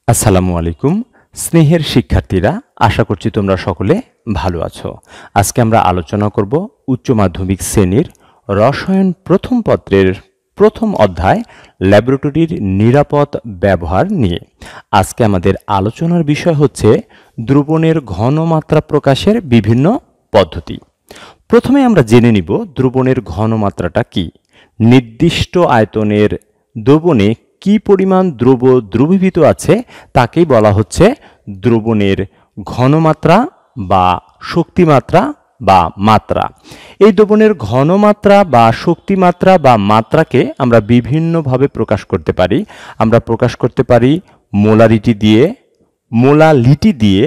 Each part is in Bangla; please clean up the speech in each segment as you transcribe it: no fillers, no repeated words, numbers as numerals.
আসসালামু আলাইকুম স্নেহের শিক্ষার্থীরা, আশা করছি তোমরা সকলে ভালো আছো। আজকে আমরা আলোচনা করব উচ্চ মাধ্যমিক শ্রেণীর রসায়ন প্রথম পত্রের প্রথম অধ্যায় ল্যাবরেটরির নিরাপদ ব্যবহার নিয়ে। আজকে আমাদের আলোচনার বিষয় হচ্ছে দ্রবণের ঘনমাত্রা প্রকাশের বিভিন্ন পদ্ধতি। প্রথমে আমরা জেনে নিব দ্রবণের ঘনমাত্রাটা কি। নির্দিষ্ট আয়তনের দ্রবণে কি পরিমাণ দ্রবীভূত আছে তাকেই বলা হচ্ছে দ্রবণের ঘনমাত্রা বা শক্তিমাত্রা বা মাত্রা। এই দ্রবণের ঘনমাত্রা বা শক্তিমাত্রা বা মাত্রাকে আমরা বিভিন্নভাবে প্রকাশ করতে পারি। আমরা প্রকাশ করতে পারি মোলারিটি দিয়ে, মোলালিটি দিয়ে,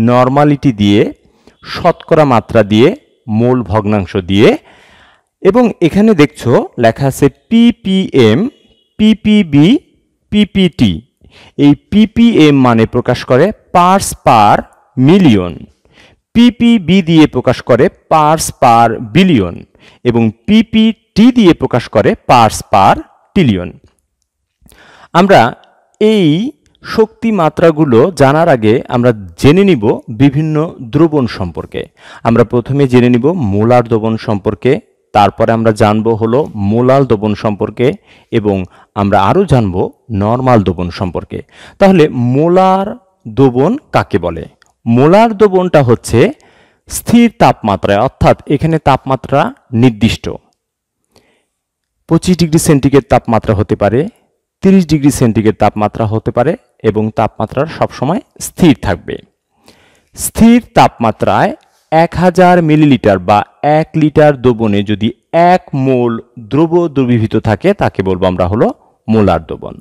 নরমালিটি দিয়ে, শতকরা মাত্রা দিয়ে, মোল ভগ্নাংশ দিয়ে, এবং এখানে দেখছো লেখা আছে পিপিএম, পিপিবি, পিপিটি। এই পিপিএম মানে প্রকাশ করে পার্টস পার মিলিয়ন, পিপিবি দিয়ে প্রকাশ করে পার্টস পার বিলিয়ন এবং পিপিটি দিয়ে প্রকাশ করে পার্টস পার ট্রিলিয়ন। আমরা এই শক্তি মাত্রাগুলো জানার আগে আমরা জেনে নিব বিভিন্ন দ্রবণ সম্পর্কে। আমরা প্রথমে জেনে নিব মোলার দ্রবণ সম্পর্কে, তারপরে আমরা জানব হলো মোলাল দ্রবণ সম্পর্কে এবং আমরা আরও জানব নরমাল দ্রবণ সম্পর্কে। তাহলে মোলার দ্রবণ কাকে বলে? মোলার দ্রবণটা হচ্ছে স্থির তাপমাত্রায়, অর্থাৎ এখানে তাপমাত্রা নির্দিষ্ট 25 ডিগ্রি সেন্টিগ্রেড তাপমাত্রা হতে পারে, 30 ডিগ্রি সেন্টিগ্রেড তাপমাত্রা হতে পারে এবং তাপমাত্রা সবসময় স্থির থাকবে। স্থির তাপমাত্রায় 1000 মিলিলিটার বা 1 লিটার দ্রবণে যদি 1 মোল দ্রবীভূত থাকে তাকে বলবো আমরা হলো মোলার দ্রবণ।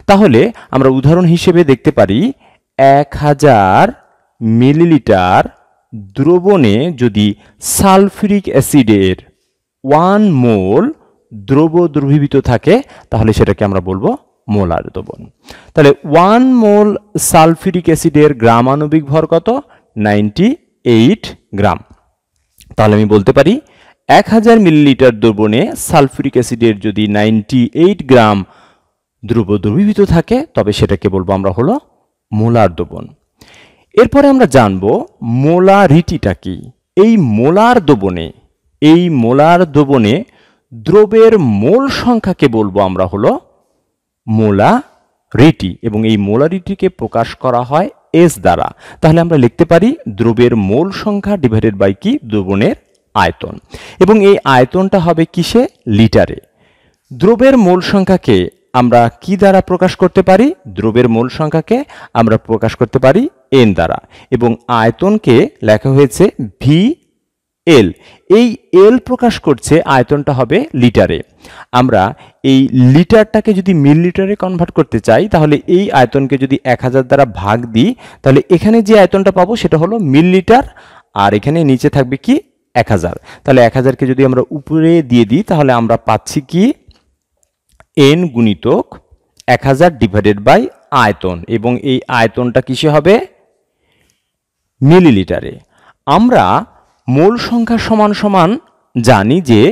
তাহলে আমরা উদাহরণ হিসেবে দেখতে পারি 1000 মিলিলিটার দ্রবণে যদি সালফিউরিক অ্যাসিডের 1 মোল দ্রবীভূত থাকে তাহলে সেটাকে আমরা বলবো মোলার দ্রবণ। তাহলে 1 মোল সালফিউরিক অ্যাসিডের গ্রাম আণবিক ভর কত? 98 গ্রাম। তাহলে আমি বলতে পারি 1000 মিলিলিটার দ্রবণে সালফিউরিক অ্যাসিডের যদি 98 গ্রাম দ্রবীভূত থাকে তবে সেটাকে বলবো আমরা হলো মোলার দ্রবণ। এরপরে আমরা জানবো মোলারিটিটা কি। এই মোলার দ্রবণে দ্রবের মোল সংখ্যাকে বলবো আমরা হলো মোলারিটি এবং এই মোলারিটিকে প্রকাশ করা হয় এস দ্বারা। তাহলে আমরা লিখতে পারি দ্রবের মোল সংখ্যা ডিভাইডেড বাই কি? দ্রবণের আয়তন। এবং এই আয়তনটা হবে কিসে? লিটারে। দ্রবের মোল সংখ্যাকে আমরা কি দ্বারা প্রকাশ করতে পারি? দ্রবের মোল সংখ্যাকে আমরা প্রকাশ করতে পারি এন দ্বারা এবং আয়তনকে লেখা হয়েছে ভি এল। এই এল প্রকাশ করছে আয়তনটা হবে লিটারে। আমরা এই লিটারটাকে যদি মিলিলিটারে কনভার্ট করতে চাই তাহলে এই আয়তনকে যদি 1000 দ্বারা ভাগ দিই তাহলে এখানে যে আয়তনটা পাবো সেটা হলো মিলিলিটার আর এখানে নিচে থাকবে কি? 1000। তাহলে 1000কে যদি আমরা উপরে দিয়ে দিই তাহলে আমরা পাচ্ছি কি? এন গুণিতক 1000 ডিভাইডেড বাই আয়তন এবং এই আয়তনটা কিসে হবে? মিলিলিটারে। আমরা মোল সংখ্যা সমান সমান জানি যে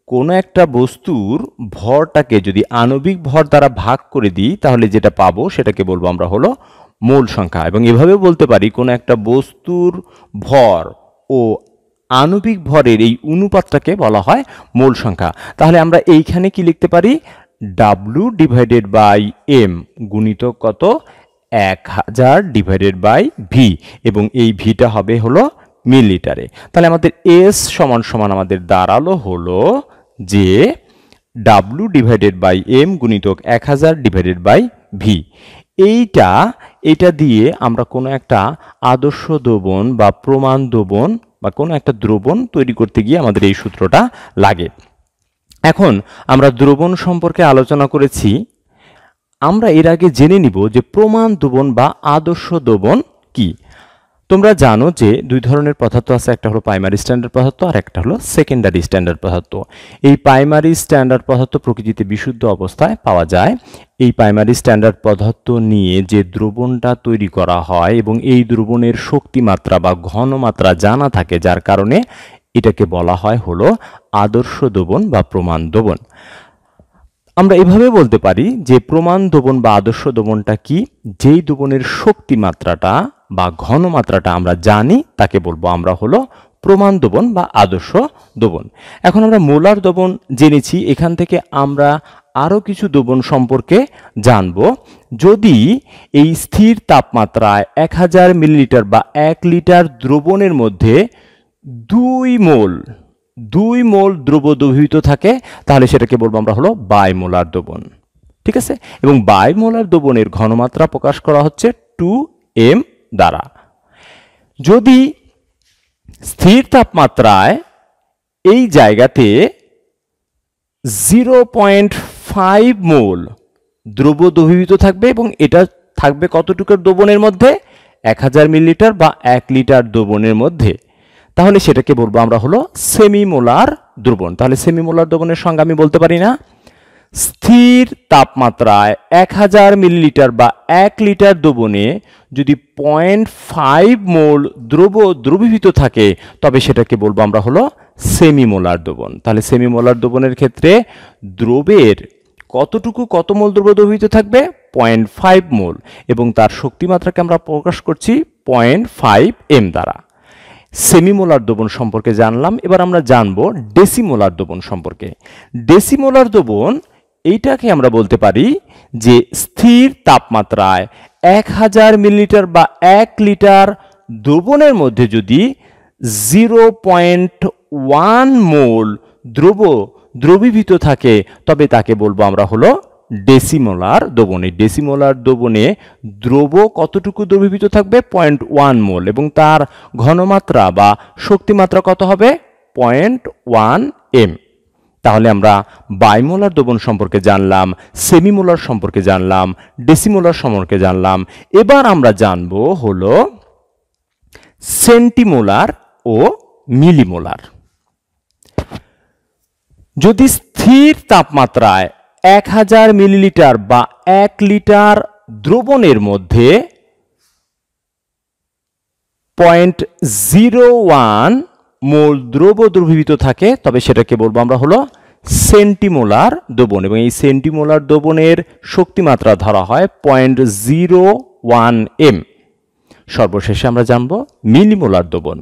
কোনো একটা বস্তুর ভরটাকে যদি আণবিক ভর দ্বারা ভাগ করে দিই তাহলে যেটা পাবো সেটাকে বলবো আমরা হলো মোল সংখ্যা। এবং এভাবে বলতে পারি কোনো একটা বস্তুর ভর ও আণবিক ভরের এই অনুপাতটাকে বলা হয় মোল সংখ্যা। তাহলে আমরা এইখানে কি লিখতে পারি? ডাব্লিউ ডিভাইডেড বাই এম গুণিতক কত? 1000 ডিভাইডেড বাই ভি এবং এই ভিটা হবে হলো মিলিলিটারে। তাহলে আমাদের এস সমান সমান আমাদের দাঁড়ালো হলো যে ডাব্লিউ ডিভাইডেড বাই এম গুণিতক 1000 ডিভাইডেড বাই ভি। এইটা দিয়ে আমরা কোনো একটা আদর্শ দ্রবণ বা প্রমাণ দ্রবণ বা কোনো একটা দ্রবণ তৈরি করতে গিয়ে আমাদের এই সূত্রটা লাগে। এখন আমরা দ্রবণ সম্পর্কে আলোচনা করেছি। আমরা এর আগে জেনে নিব যে প্রমাণ দ্রবণ বা আদর্শ দ্রবণ কি। তোমরা জানো যে দুই ধরনের পদার্থ আছে, একটা হলো প্রাইমারি স্ট্যান্ডার্ড পদার্থ আর একটা হলো সেকেন্ডারি স্ট্যান্ডার্ড পদার্থ। এই প্রাইমারি স্ট্যান্ডার্ড পদার্থ প্রকৃতিতে বিশুদ্ধ অবস্থায় পাওয়া যায়। এই প্রাইমারি স্ট্যান্ডার্ড পদার্থ নিয়ে যে দ্রবণটা তৈরি করা হয় এবং এই দ্রবণের শক্তিমাত্রা বা ঘনমাত্রা জানা থাকে, যার কারণে এটাকে বলা হয় হলো আদর্শ দ্রবণ বা প্রমাণ দ্রবণ। আমরা এভাবে বলতে পারি যে প্রমাণ দ্রবণ বা আদর্শ দ্রবণটা কি, যেই দ্রবণের শক্তি মাত্রাটা বা ঘনমাত্রাটা আমরা জানি তাকে বলবো আমরা হলো প্রমাণ দ্রবণ বা আদর্শ দ্রবণ। এখন আমরা মোলার দ্রবণ জেনেছি, এখান থেকে আমরা আরও কিছু দ্রবণ সম্পর্কে জানব। যদি এই স্থির তাপমাত্রায় 1000 মিলিলিটার বা 1 লিটার দ্রবণের মধ্যে 2 মোল দ্রব্য দ্রবীভূত থাকে, তাহলে সেটাকে বলবো আমরা হলো বাইমোলার দ্রবণ। ঠিক আছে, এবং বাইমোলার দ্রবণের ঘনমাত্রা প্রকাশ করা হচ্ছে 2m দ্বারা। যদি স্থির তাপমাত্রায় এই জায়গাতে 0.5 মোল দ্রব্য দ্রবীভূত থাকবে এবং এটা থাকবে কতটুকুর দ্রবণের মধ্যে, 1000 মিলিলিটার বা 1 লিটার দ্রবণের মধ্যে, তাহলে সেটাকে বলবো আমরা হলো সেমিমোলার দ্রবণ। তাহলে সেমিমোলার দ্রবণের সংজ্ঞা আমি বলতে পারি না, স্থির তাপমাত্রায় 1000 মিলিলিটার বা 1 লিটার দ্রবণে যদি 0.5 মোল দ্রবীভূত থাকে তবে সেটাকে বলবো আমরা হলো সেমিমোলার দ্রবণ। তাহলে সেমিমোলার দ্রবণের ক্ষেত্রে দ্রবের কত মোল দ্রব্য দ্রবীভূত থাকবে, 0.5 মোল, এবং তার শক্তিমাত্রাকে আমরা প্রকাশ করছি 0.5m দ্বারা। সেমিমোলার দ্রবণ সম্পর্কে জানলাম, এবার আমরা জানব ডেসিমোলার দ্রবণ সম্পর্কে। ডেসিমোলার দ্রবণ এইটাকে আমরা বলতে পারি যে স্থির তাপমাত্রায় 1000 মিলিলিটার বা 1 লিটার দ্রবণের মধ্যে যদি 0.1 মোল দ্রবীভূত থাকে তবে তাকে বলবো আমরা হলো ডেসিমোলার দ্রবণ। এই ডেসিমোলার দ্রবণে দ্রব্য কতটুকু দ্রবীভূত থাকবে, 0.1 মোল, এবং তার ঘনমাত্রা বা শক্তিমাত্রা কত হবে, 0.1m। তাহলে আমরা বাইমোলার দ্রবণ সম্পর্কে জানলাম, সেমিমোলার সম্পর্কে জানলাম, ডেসিমোলার সম্পর্কে জানলাম। এবার আমরা জানব হলো সেন্টিমোলার ও মিলিমোলার। যদি স্থির তাপমাত্রায় 1000 মিলিলিটার বা 1 লিটার দ্রবণের মধ্যে 0.01 মোল দ্রব্য দ্রবীভূত থাকে তবে সেটাকে বলবো আমরা হলো সেন্টিমোলার দ্রবণ, এবং এই সেন্টিমোলার দ্রবণের শক্তিমাত্রা ধরা হয় 0.01m। সর্বশেষে আমরা জানব মিলিমোলার দ্রবণ।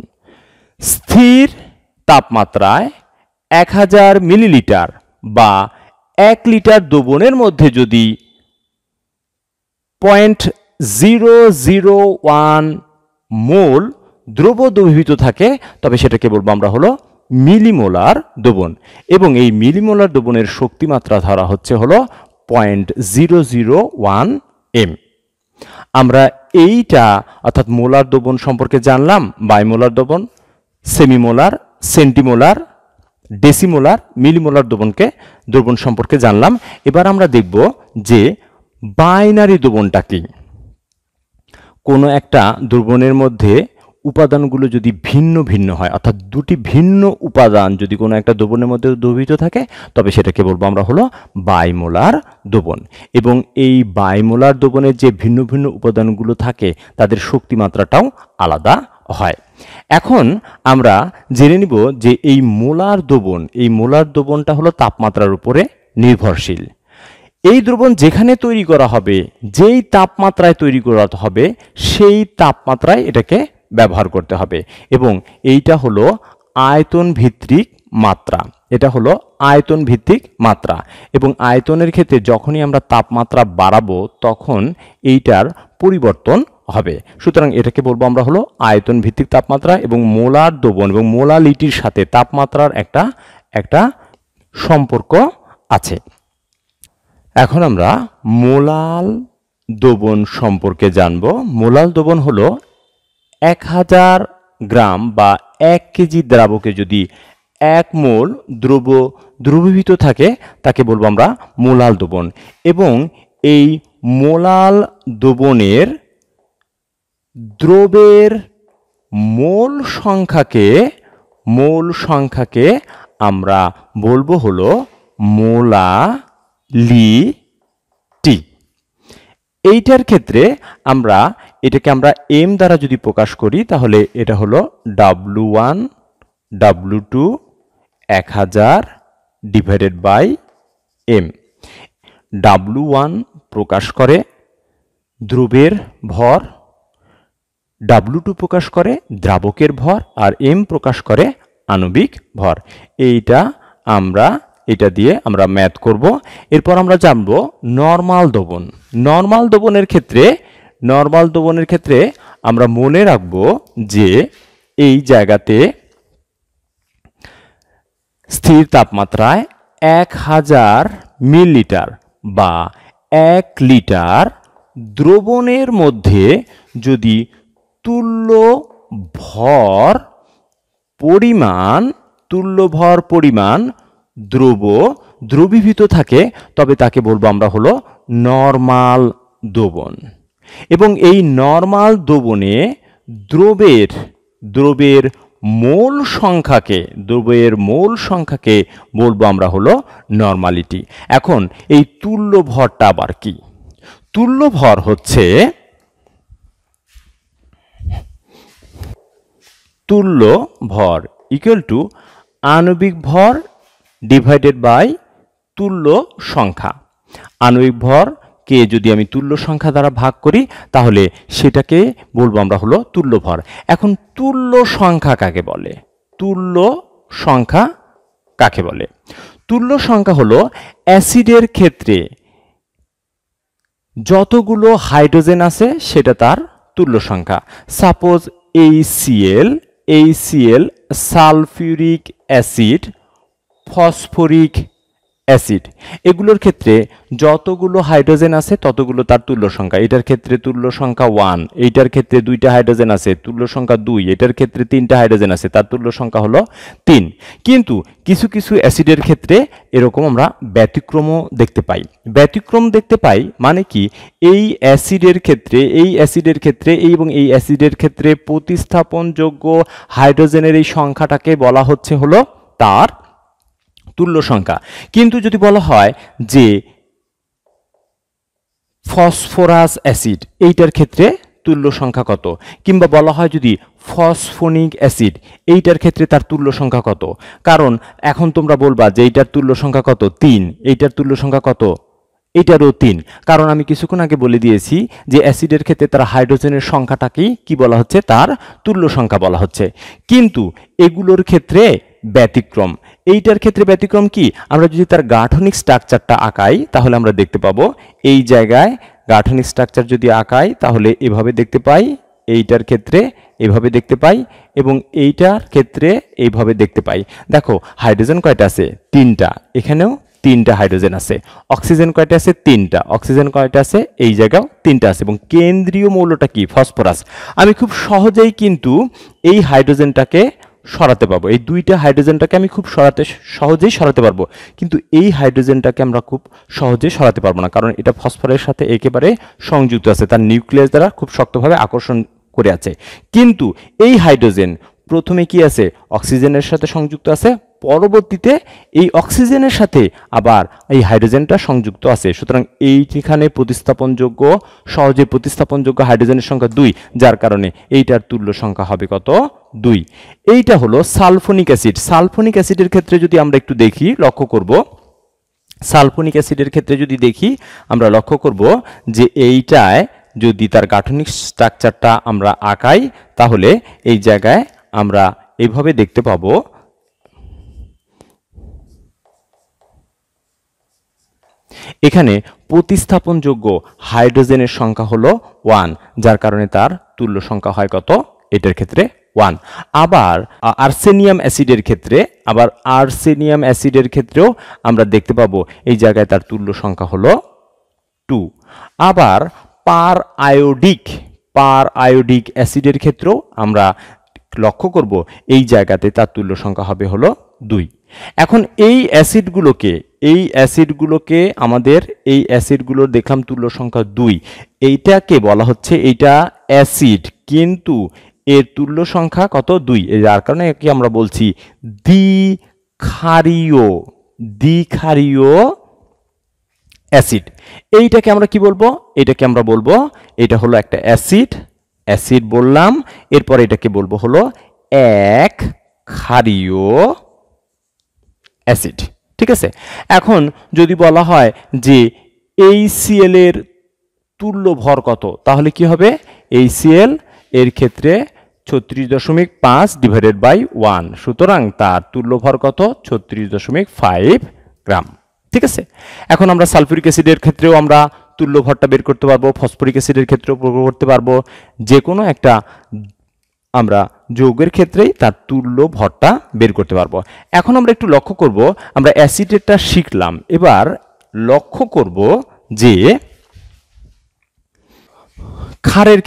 স্থির তাপমাত্রায় 1000 মিলিলিটার বা 1 লিটার দ্রবণের মধ্যে যদি 0.001 মোল দ্রব্য দ্রবীভূত থাকে তবে সেটাকে বলবো আমরা হলো মিলিমোলার দ্রবণ, এবং এই মিলিমোলার দ্রবণের শক্তিমাত্রা ধরা হচ্ছে হলো 0.001m। আমরা এইটা অর্থাৎ মোলার দ্রবণ সম্পর্কে জানলাম, বাইমোলার দ্রবণ, সেমিমোলার, সেন্টিমোলার, ডেসিমোলার, মিলিমোলার দ্রবণ সম্পর্কে জানলাম। এবার আমরা দেখব যে বাইনারি দ্রবণটা কি। কোনো একটা দ্রবণের মধ্যে উপাদানগুলো যদি ভিন্ন ভিন্ন হয়, অর্থাৎ দুটি ভিন্ন উপাদান যদি কোনো একটা দ্রবণের মধ্যে দ্রবীভূত থাকে তবে সেটাকে বলবো আমরা হলো বাইমোলার দ্রবণ, এবং এই বাইমোলার দ্রবণের যে ভিন্ন ভিন্ন উপাদানগুলো থাকে তাদের শক্তিমাত্রাটাও আলাদা হয়। এখন আমরা জেনে নিব যে এই মোলার দ্রবণটা হলো তাপমাত্রার উপরে নির্ভরশীল। এই দ্রবণ যেখানে তৈরি করা হবে, যেই তাপমাত্রায় তৈরি করা হবে সেই তাপমাত্রায় এটাকে ব্যবহার করতে হবে, এবং এইটা হলো আয়তন ভিত্তিক মাত্রা। এটা হলো আয়তন ভিত্তিক মাত্রা, এবং আয়তনের ক্ষেত্রে যখনই আমরা তাপমাত্রা বাড়াবো তখন এইটার পরিবর্তন হবে। সুতরাং এটাকে বলবো আমরা হলো আয়তন ভিত্তিক তাপমাত্রা, এবং মোলার দ্রবণ এবং মোলালিটির সাথে তাপমাত্রার একটা সম্পর্ক আছে। এখন আমরা মোলাল দ্রবণ সম্পর্কে জানব। মোলাল দ্রবণ হলো 1000 গ্রাম বা 1 কেজি দ্রাবকে যদি 1 মোল দ্রবীভূত থাকে তাকে বলবো আমরা মোলাল দ্রবণ, এবং এই মোলাল দ্রবণের দ্রবের মোল সংখ্যাকে আমরা বলবো হলো মোলালিটি। এইটার ক্ষেত্রে এটাকে আমরা m দ্বারা যদি প্রকাশ করি তাহলে এটা হলো W1 W2 1000 divided by m। W1 প্রকাশ করে দ্রবের ভর, W2 প্রকাশ করে দ্রাবকের ভর, আর M প্রকাশ করে আণবিক ভর। এটা দিয়ে আমরা ম্যাথ করব। এরপর আমরা জানব নরমাল দোবন। নরমাল দোবনের ক্ষেত্রে আমরা মনে রাখব যে এই জায়গাতে স্থির তাপমাত্রায় 1000 মিলিলিটার বা 1 লিটার দ্রবণের মধ্যে যদি তুল্য ভর পরিমাণ দ্রবীভূত থাকে, তবে তাকে বলবো আমরা হলো নরমাল দোবন। এবং এই নরমাল দোবনে দ্রবের মোল সংখ্যাকে বলবো আমরা হলো নরমালিটি। এখন এই তুল্য ভরটা আবার কি? তুল্য ভর হচ্ছে ইকুয়াল টু আণবিক ভর ডিভাইডেড বাই তুল্য সংখ্যা। আণবিক ভরকে যদি আমি তুল্য সংখ্যা দ্বারা ভাগ করি তাহলে সেটাকে বলবো আমরা হলো তুল্য ভর। এখন তুল্য সংখ্যা কাকে বলে? তুল্য সংখ্যা হলো অ্যাসিডের ক্ষেত্রে যতগুলো হাইড্রোজেন আছে সেটা তার তুল্য সংখ্যা। Suppose HCl, sulphuric acid, phosphoric acid, এগুলোর ক্ষেত্রে যতগুলো হাইড্রোজেন আছে ততগুলো তার তুল্য সংখ্যা। এটার ক্ষেত্রে তুল্য সংখ্যা 1, এইটার ক্ষেত্রে 2টা হাইড্রোজেন আছে, তুল্য সংখ্যা 2, এটার ক্ষেত্রে 3টা হাইড্রোজেন আছে, তার তুল্য সংখ্যা হলো 3। কিন্তু কিছু অ্যাসিডের ক্ষেত্রে এরকম আমরা ব্যতিক্রমও দেখতে পাই। মানে কি? এই অ্যাসিডের ক্ষেত্রে প্রতিস্থাপনযোগ্য হাইড্রোজেনের এই সংখ্যাটাকে বলা হচ্ছে হলো তার তুল্য সংখ্যা। কিন্তু যদি বলা হয় যে ফসফরাস অ্যাসিড, এইটার ক্ষেত্রে তুল্য সংখ্যা কত? কিংবা বলা হয় যদি ফসফোনিক অ্যাসিড, এইটার ক্ষেত্রে তার তুল্য সংখ্যা কত? কারণ এখন তোমরা বলবা যে এইটার তুল্য সংখ্যা কত? 3। এইটার তুল্য সংখ্যা কত? এইটারও 3। কারণ আমি কিছুক্ষণ আগে বলে দিয়েছি যে অ্যাসিডের ক্ষেত্রে তার হাইড্রোজেনের সংখ্যাটাকেই কি বলা হচ্ছে? তার তুল্য সংখ্যা বলা হচ্ছে। কিন্তু এগুলোর ক্ষেত্রে ব্যতিক্রম। এইটার ক্ষেত্রে ব্যতিক্রম কি? আমরা যদি তার গাঠনিক স্ট্রাকচারটা আঁকাই তাহলে আমরা দেখতে পাবো এই জায়গায় গাঠনিক স্ট্রাকচার যদি আঁকাই তাহলে এভাবে দেখতে পাই, এইটার ক্ষেত্রে এভাবে দেখতে পাই, এবং এইটার ক্ষেত্রে এইভাবে দেখতে পাই। দেখো হাইড্রোজেন কয়টা আছে? 3টা। এখানেও 3টা হাইড্রোজেন আছে। অক্সিজেন কয়টা আছে? 3টা। অক্সিজেন কয়টা আছে? এই জায়গাও 3টা আছে। এবং কেন্দ্রীয় মৌলটা কি? ফসফরাস। আমি খুব সহজেই কিন্তু এই হাইড্রোজেনটাকে সরাতে পারবো, এই 2টা হাইড্রোজেনটাকে আমি খুব সহজেই সরাতে পারবো। কিন্তু এই হাইড্রোজেনটাকে আমরা খুব সহজে সরাতে পারবো না, কারণ এটা ফসফরাসের সাথে একেবারে সংযুক্ত আছে, তার নিউক্লিয়াস দ্বারা খুব শক্তভাবে আকর্ষণ করে আছে। কিন্তু এই হাইড্রোজেন প্রথমে কি আছে? অক্সিজেনের সাথে সংযুক্ত আছে, পরবর্তীতে এই অক্সিজেনের সাথে আবার এই হাইড্রোজেনটা সংযুক্ত আছে। সুতরাং এইখানে সহজে প্রতিস্থাপনযোগ্য হাইড্রোজেনের সংখ্যা 2, যার কারণে এইটার তুল্য সংখ্যা হবে কত? 2। এইটা হলো সালফোনিক অ্যাসিড। সালফোনিক অ্যাসিডের ক্ষেত্রে যদি আমরা একটু দেখি, লক্ষ্য করব, সালফোনিক অ্যাসিডের ক্ষেত্রে যদি দেখি আমরা লক্ষ্য করব যে এইটায় যদি তার গাঠনিক স্ট্রাকচারটা আমরা আঁকাই তাহলে এই জায়গায় আমরা এইভাবে দেখতে পাবো। এখানে প্রতিস্থাপনযোগ্য হাইড্রোজেনের সংখ্যা হলো 1, যার কারণে তার তুল্য সংখ্যা হয় কত? এটার ক্ষেত্রে 1। আবার আর্সেনিয়াম অ্যাসিডের ক্ষেত্রেও আমরা দেখতে পাবো এই জায়গায় তার তুল্য সংখ্যা হলো 2। আবার পার আয়োডিক অ্যাসিডের ক্ষেত্রেও আমরা লক্ষ্য করব এই জায়গাতে তার তুল্য সংখ্যা হবে হলো 2। এখন এই অ্যাসিডগুলোর দেখলাম তুল্য সংখ্যা 2, এইটাকে বলা হচ্ছে এইটা অ্যাসিড, কিন্তু এর তুল্য সংখ্যা কত? 2। যার কারণে একে আমরা বলছি দ্বিক্ষারীয় অ্যাসিড। এইটাকে আমরা কি বলবো? এটাকে আমরা বলবো এটা হলো একটা অ্যাসিড বললাম। এরপর এটাকে বলবো হলো এক ক্ষারীয় অ্যাসিড। ঠিক আছে। এখন যদি বলা হয় যে HCl এর তুল্য ভর কত? তাহলে কি হবে? HCl এর ক্ষেত্রে 36.5 ডিভাইডেড বাই 1, সুতরাং তার তুল্য ভর কত? 36.5 গ্রাম। ঠিক আছে, এখন আমরা সালফিউরিক অ্যাসিডের ক্ষেত্রেও আমরা তুল্য ভরটা বের করতে পারবো, ফসফরিক অ্যাসিডের ক্ষেত্রেও বের করতে পারবো, যে কোনো একটা আমরা যৌগের ক্ষেত্রেই তার তুল্য ভরটা বের করতে পারবো। এখন আমরা একটু লক্ষ্য করব, আমরা অ্যাসিডেরটা শিখলাম, এবার লক্ষ্য করব যে ক্ষারের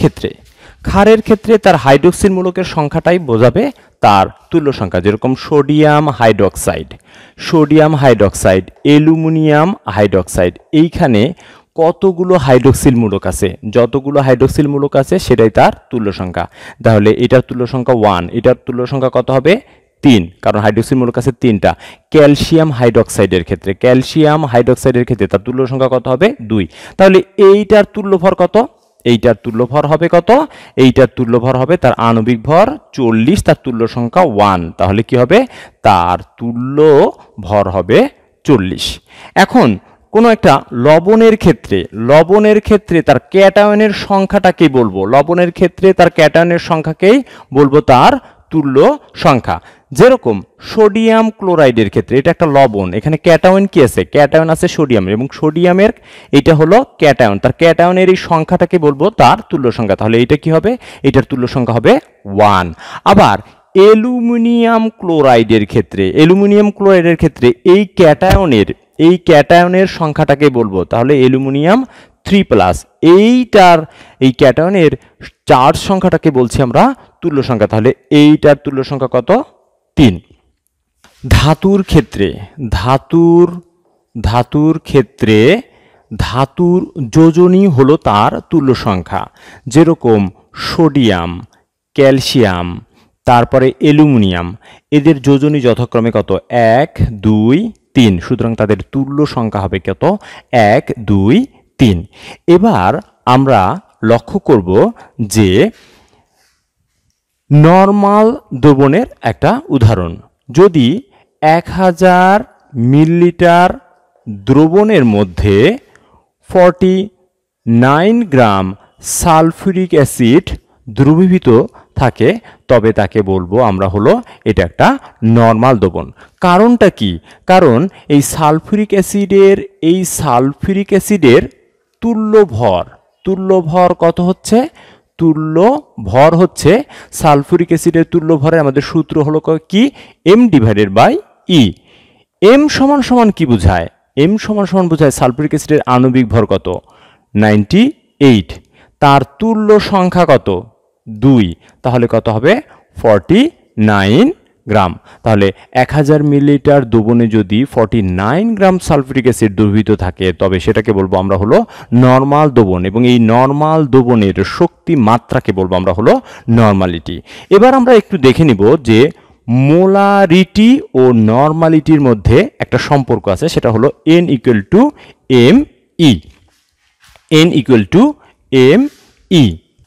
ক্ষেত্রে তার হাইড্রোক্সিল মূলকের সংখ্যাটাই বোঝাবে তার তুল্য সংখ্যা। যেরকম সোডিয়াম হাইড্রক্সাইড, অ্যালুমিনিয়াম হাইড্রক্সাইড, এইখানে কতগুলো হাইড্রোক্সিল মূলক আছে? যতগুলো হাইড্রোক্সিল মূলক আছে সেটাই তার তুল্য সংখ্যা। তাহলে এটার তুল্য সংখ্যা 1, এটার তুল্য সংখ্যা কত হবে? 3, কারণ হাইড্রোক্সিল মূলক আছে 3টা। ক্যালসিয়াম হাইড্রক্সাইডের ক্ষেত্রে তার তুল্য সংখ্যা কত হবে? 2। তাহলে এইটার তুল্য ভর কত? এইটার তুল্য ভর হবে কত? এইটার তুল্য ভর হবে তার আণবিক ভর 40, তার তুল্য সংখ্যা 1। তাহলে কি হবে? তার তুল্য ভর হবে 40। এখন কোনো একটা লবণের ক্ষেত্রে তার ক্যাটায়নের সংখ্যাটাকেই বলবো, তার তুল্য সংখ্যা। যেরকম সোডিয়াম ক্লোরাইডের ক্ষেত্রে, এটা একটা লবণ, এখানে ক্যাটায়ন কি আছে? ক্যাটায়ন আছে সোডিয়াম, এবং সোডিয়ামের এটা হলো ক্যাটায়ন, তার ক্যাটায়নের এই সংখ্যাটাকে বলবো তার তুল্য সংখ্যা। তাহলে এটা কি হবে? এটার তুল্য সংখ্যা হবে 1। আবার অ্যালুমিনিয়াম ক্লোরাইডের ক্ষেত্রে এই ক্যাটায়নের সংখ্যাটাকে বলবো, তাহলে অ্যালুমিনিয়াম 3+, এই ক্যাটায়নের চার্জ সংখ্যাটাকে বলছি আমরা তুল্য সংখ্যা। তাহলে এইটার তুল্য সংখ্যা কত? 3। ধাতুর ক্ষেত্রে ধাতুর যোজনী হলো তার তুল্য সংখ্যা। যেরকম সোডিয়াম, ক্যালসিয়াম, তারপরে অ্যালুমিনিয়াম, এদের যোজনী যথাক্রমে কত? 1, 2, 3। সুতরাং তাদের তুল্য সংখ্যা হবে কত? 1, 2, 3। এবার আমরা লক্ষ্য করব যে নরমাল দ্রবণের একটা উদাহরণ। যদি 1000 মিলিলিটার দ্রবণের মধ্যে 49 গ্রাম সালফিউরিক অ্যাসিড দ্রবীভূত থাকে, তবে তাকে বলবো আমরা হলো এটা একটা নরমাল দ্রবণ। কারণটা কি? কারণ এই সালফিউরিক অ্যাসিডের তুল্য ভর কত হচ্ছে? তুল্য ভর হচ্ছে সালফিউরিক অ্যাসিডের তুল্য ভরে আমাদের সূত্র হলো কি? m/e। m সমান সমান কি বোঝায়? m সমান সমান বোঝায় সালফিউরিক অ্যাসিডের আণবিক ভর কত? 98। তার তুল্য সংখ্যা কত? 2। তাহলে কত হবে? 49 গ্রাম। তাহলে 1000 মিলিলিটার দ্রবণে যদি 49 গ্রাম সালফিউরিক অ্যাসিড দ্রবীভূত থাকে, তবে সেটাকে বলবো আমরা হলো নরমাল দ্রবণ, এবং এই নরমাল দ্রবণের শক্তি মাত্রাকে বলবো আমরা হলো নরমালিটি। এবার আমরা একটু দেখে নিব যে মোলারিটি ও নরমালিটির মধ্যে একটা সম্পর্ক আছে, সেটা হলো n = me। n = me।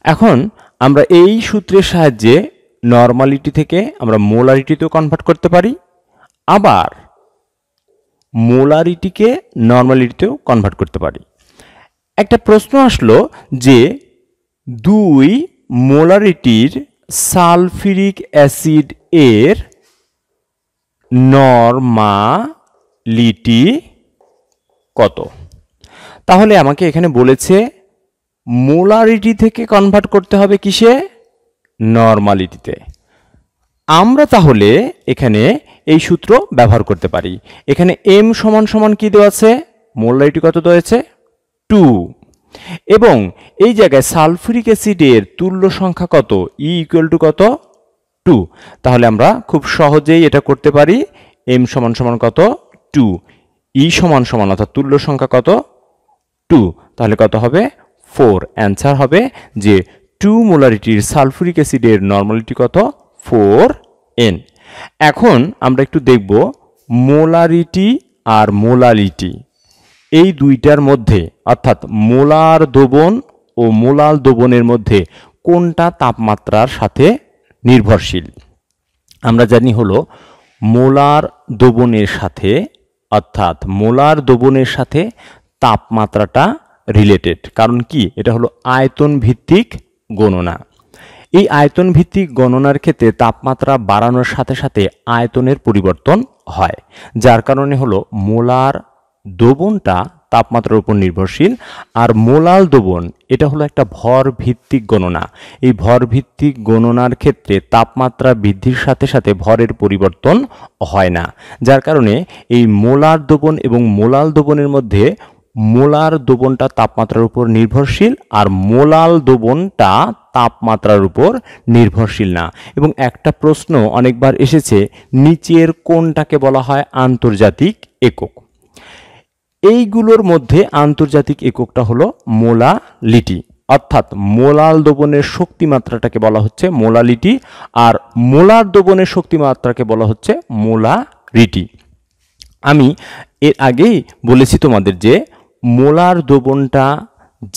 এখন আমরা এই সূত্রের সাহায্যে নরমালিটি থেকে আমরা মোলারিটিতেও কনভার্ট করতে পারি, আবার মোলারিটিকে নরমালিটিতেও কনভার্ট করতে পারি। একটা প্রশ্ন আসলো যে 2 মোলারিটির সালফিউরিক অ্যাসিড এর নরমালিটি কত? তাহলে আমাকে এখানে বলেছে মোলারিটি থেকে কনভার্ট করতে হবে কিসে? নরমালিটিতে। আমরা তাহলে এখানে এই সূত্র ব্যবহার করতে পারি। এখানে m সমান সমান কি দেওয়া আছে? মোলারিটি কত দেওয়া আছে? 2। এবং এই জায়গায় সালফিউরিক অ্যাসিডের তুল্য সংখ্যা কত? E = কত? 2। তাহলে আমরা খুব সহজেই এটা করতে পারি। m সমান সমান কত? 2। E সমান সমান, অর্থাৎ তুল্য সংখ্যা কত? 2। তাহলে কত হবে? 4। অ্যান্সার হবে যে 2 মোলারিটির সালফিউরিক অ্যাসিডের নরমালিটি কত? 4n। এখন আমরা একটু দেখব মোলারিটি আর মোলালিটি এই দুইটার মধ্যে, অর্থাৎ মোলার দ্রবণ ও মোলাল দ্রবণের মধ্যে কোনটা তাপমাত্রার সাথে নির্ভরশীল? আমরা জানি হলো মোলার দ্রবণের সাথে তাপমাত্রাটা রিলেটেড। কারণ কি, এটা হলো আয়তন ভিত্তিক গণনা। এই আয়তন ভিত্তিক গণনার ক্ষেত্রে তাপমাত্রা বাড়ানোর সাথে সাথে আয়তনের পরিবর্তন হয়, যার কারণে হলো মোলার দ্রবণটা তাপমাত্রার উপর নির্ভরশীল। আর মোলাল দ্রবণ এটা হলো একটা ভর ভিত্তিক গণনা। এই ভর ভিত্তিক গণনার ক্ষেত্রে তাপমাত্রা বৃদ্ধির সাথে সাথে ভরের পরিবর্তন হয় না, যার কারণে এই মোলার দ্রবণ এবং মোলাল দ্রবণের মধ্যে মোলার দ্রবণটা তাপমাত্রার উপর নির্ভরশীল আর মোলাল দ্রবণটা তাপমাত্রার উপর নির্ভরশীল না। এবং একটা প্রশ্ন অনেকবার এসেছে, নিচের কোনটাকে বলা হয় আন্তর্জাতিক একক? এইগুলোর মধ্যে আন্তর্জাতিক এককটা হলো মোলালিটি, অর্থাৎ মোলাল দ্রবণের শক্তিমাত্রাটাকে বলা হচ্ছে মোলালিটি, আর মোলার দ্রবণের শক্তিমাত্রাকে বলা হচ্ছে মোলারিটি। আমি এর আগেই বলেছি তোমাদের যে মোলার দ্রবণটা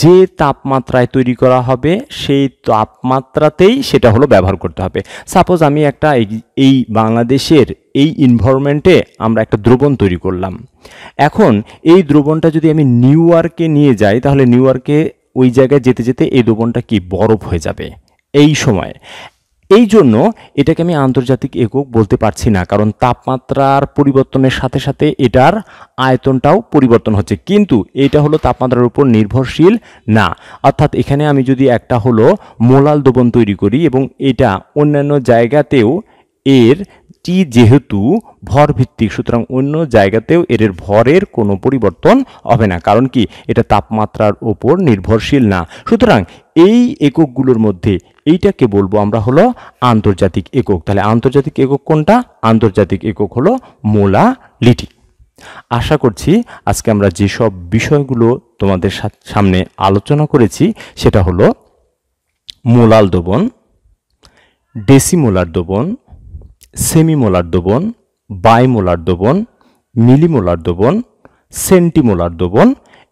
যে তাপমাত্রায় তৈরি করা হবে সেই তাপমাত্রাতেই সেটা হলো ব্যবহার করতে হবে। সাপোজ আমি একটা এই বাংলাদেশের এই এনভায়রনমেন্টে আমরা একটা দ্রবণ তৈরি করলাম। এখন এই দ্রবণটা যদি আমি নিউ ইয়র্কে নিয়ে যাই, তাহলে নিউ ইয়র্কে ওই জায়গায় যেতে যেতে এই দ্রবণটা কি বরফ হয়ে যাবে এই সময়। এই জন্য এটাকে আমি আন্তর্জাতিক একক বলতে পারছি না, কারণ তাপমাত্রার পরিবর্তনের সাথে সাথে এটার আয়তনটাও পরিবর্তন হচ্ছে, কিন্তু এটা হলো তাপমাত্রার উপর নির্ভরশীল না। অর্থাৎ এখানে আমি যদি একটা হলো মোলাল দ্রবণ তৈরি করি এবং এটা অন্যান্য জায়গাতেও এর টি যেহেতু ভর ভিত্তিক, সুতরাং অন্য জায়গাতেও এর ভরের কোনো পরিবর্তন হবে না, কারণ কি এটা তাপমাত্রার উপর নির্ভরশীল না। সুতরাং এই এককগুলোর মধ্যে এইটাকে বলবো আমরা হলো আন্তর্জাতিক একক। তাহলে আন্তর্জাতিক একক কোনটা? আন্তর্জাতিক একক হলো মোলালিটি। আশা করছি আজকে আমরা যেসব বিষয়গুলো তোমাদের সামনে আলোচনা করেছি সেটা হলো মোলাল দ্রবণ, ডেসিমোলার দ্রবণ, সেমিমোলার দ্রবণ, বাইমোলার দ্রবণ, মিলিমোলার দ্রবণ, সেন্টিমোলার দ্রবণ,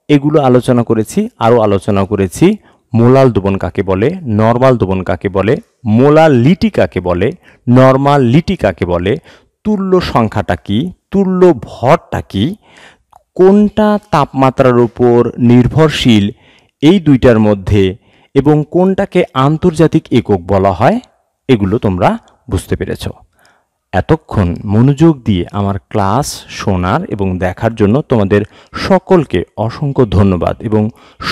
এগুলো আলোচনা করেছি। আরও আলোচনা করেছি মোলাল দ্রবণ কাকে বলে, নরমাল দ্রবণ কাকে বলে, মোলালিটি কাকে বলে, নরমালিটি কাকে বলে, তুল্য সংখ্যাটা কি, তুল্য ভরটা কি, কোনটা তাপমাত্রার উপর নির্ভরশীল এই দুইটার মধ্যে, এবং কোনটাকে আন্তর্জাতিক একক বলা হয়, এগুলো তোমরা বুঝতে পেরেছ। এতক্ষণ মনোযোগ দিয়ে আমার ক্লাস শোনার এবং দেখার জন্য তোমাদের সকলকে অসংখ্য ধন্যবাদ এবং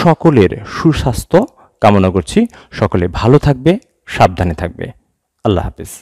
সকলের সুস্বাস্থ্য কামনা করছি। সকলে ভালো থাকবে, সাবধানে থাকবে। আল্লাহ হাফেজ।